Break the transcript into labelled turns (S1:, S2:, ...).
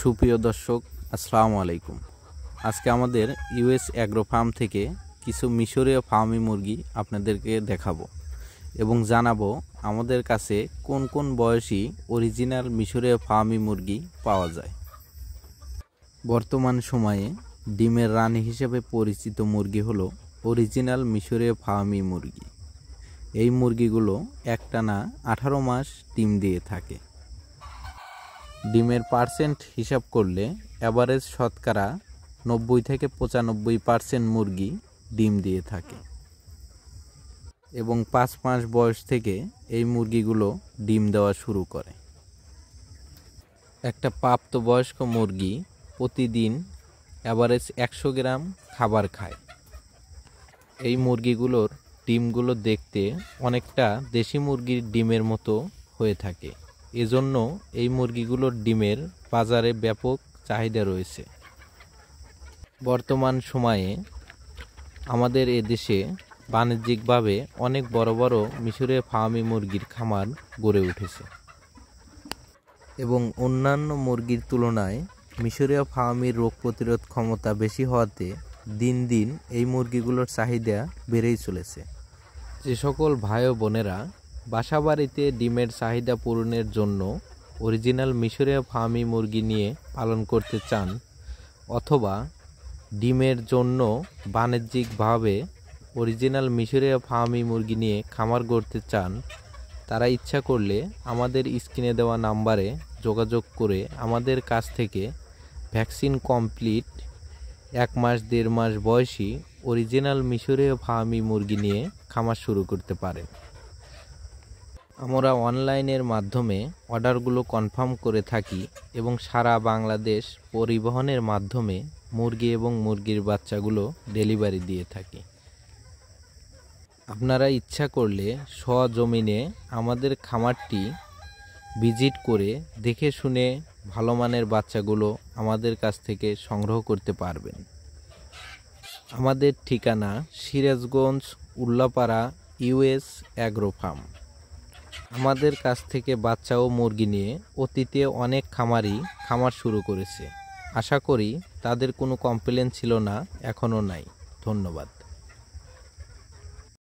S1: সুপ্রিয় দর্শক, আসসালামু আলাইকুম। আজকে আমাদের ইউএস অ্যাগ্রো ফার্ম থেকে কিছু মিশরীয় ফার্মি মুরগি আপনাদেরকে দেখাবো এবং জানাবো আমাদের কাছে কোন কোন বয়সী অরিজিনাল মিশরীয় ফার্মি মুরগি পাওয়া যায়। বর্তমান সময়ে ডিমের রানী হিসেবে পরিচিত মুরগি হলো অরিজিনাল মিশরীয় ফার্মি মুরগি। এই মুরগিগুলো একটানা 18 মাস ডিম দিয়ে থাকে। ডিমের পার্সেন্ট হিসাব করলে অ্যাভারেজ শতকরা 90 থেকে 95% মুরগি ডিম দিয়ে থাকে এবং 5 মাস বয়স থেকে এই মুরগিগুলো ডিম দেওয়া শুরু করে। একটা প্রাপ্তবয়স্ক মুরগি প্রতিদিন অ্যাভারেজ 100 গ্রাম খাবার খায়। এই মুরগিগুলোর ডিমগুলো দেখতে অনেকটা দেশি মুরগির ডিমের মতো হয়ে থাকে, এজন্য এই মুরগিগুলোর ডিমের বাজারে ব্যাপক চাহিদা রয়েছে। বর্তমান সময়ে আমাদের এদেশে বাণিজ্যিকভাবে অনেক বড় বড় মিশরীয় ফার্মি মুরগির খামার গড়ে উঠেছে এবং অন্যান্য মুরগির তুলনায় মিশরীয় ফার্মির রোগ প্রতিরোধ ক্ষমতা বেশি হওয়াতে দিন দিন এই মুরগিগুলোর চাহিদা বেড়েই চলেছে। যে সকল ভাই ও বোনেরা বাসাবাড়িতে ডিমের চাহিদা পূরণের জন্য অরিজিনাল মিশরীয় ফার্মি মুরগি নিয়ে পালন করতে চান অথবা ডিমের জন্য বাণিজ্যিকভাবে অরিজিনাল মিশরীয় ফার্মি মুরগি নিয়ে খামার গড়তে চান, তারা ইচ্ছা করলে আমাদের স্ক্রিনে দেওয়া নাম্বারে যোগাযোগ করে আমাদের কাছ থেকে ভ্যাকসিন কমপ্লিট 1 মাস 1.5 মাস বয়সী অরিজিনাল মিশরীয় ফার্মি মুরগি নিয়ে খামার শুরু করতে পারেন। আমরা অনলাইনের মাধ্যমে অর্ডারগুলো কনফার্ম করে থাকি এবং সারা বাংলাদেশ পরিবহনের মাধ্যমে মুরগি এবং মুরগির বাচ্চাগুলো ডেলিভারি দিয়ে থাকি। আপনারা ইচ্ছা করলে সজমিনে আমাদের খামারটি ভিজিট করে দেখে শুনে ভালো মানের বাচ্চাগুলো আমাদের কাছ থেকে সংগ্রহ করতে পারবেন। আমাদের ঠিকানা Sirajganj, Ullapara, US agro farm. আমাদের কাছ থেকে বাচ্চা ও মুরগি নিয়ে অতীতে অনেক খামারই খামার শুরু করেছে। আশা করি তাদের কোনো কমপ্লেন ছিল না, এখনও নাই। ধন্যবাদ।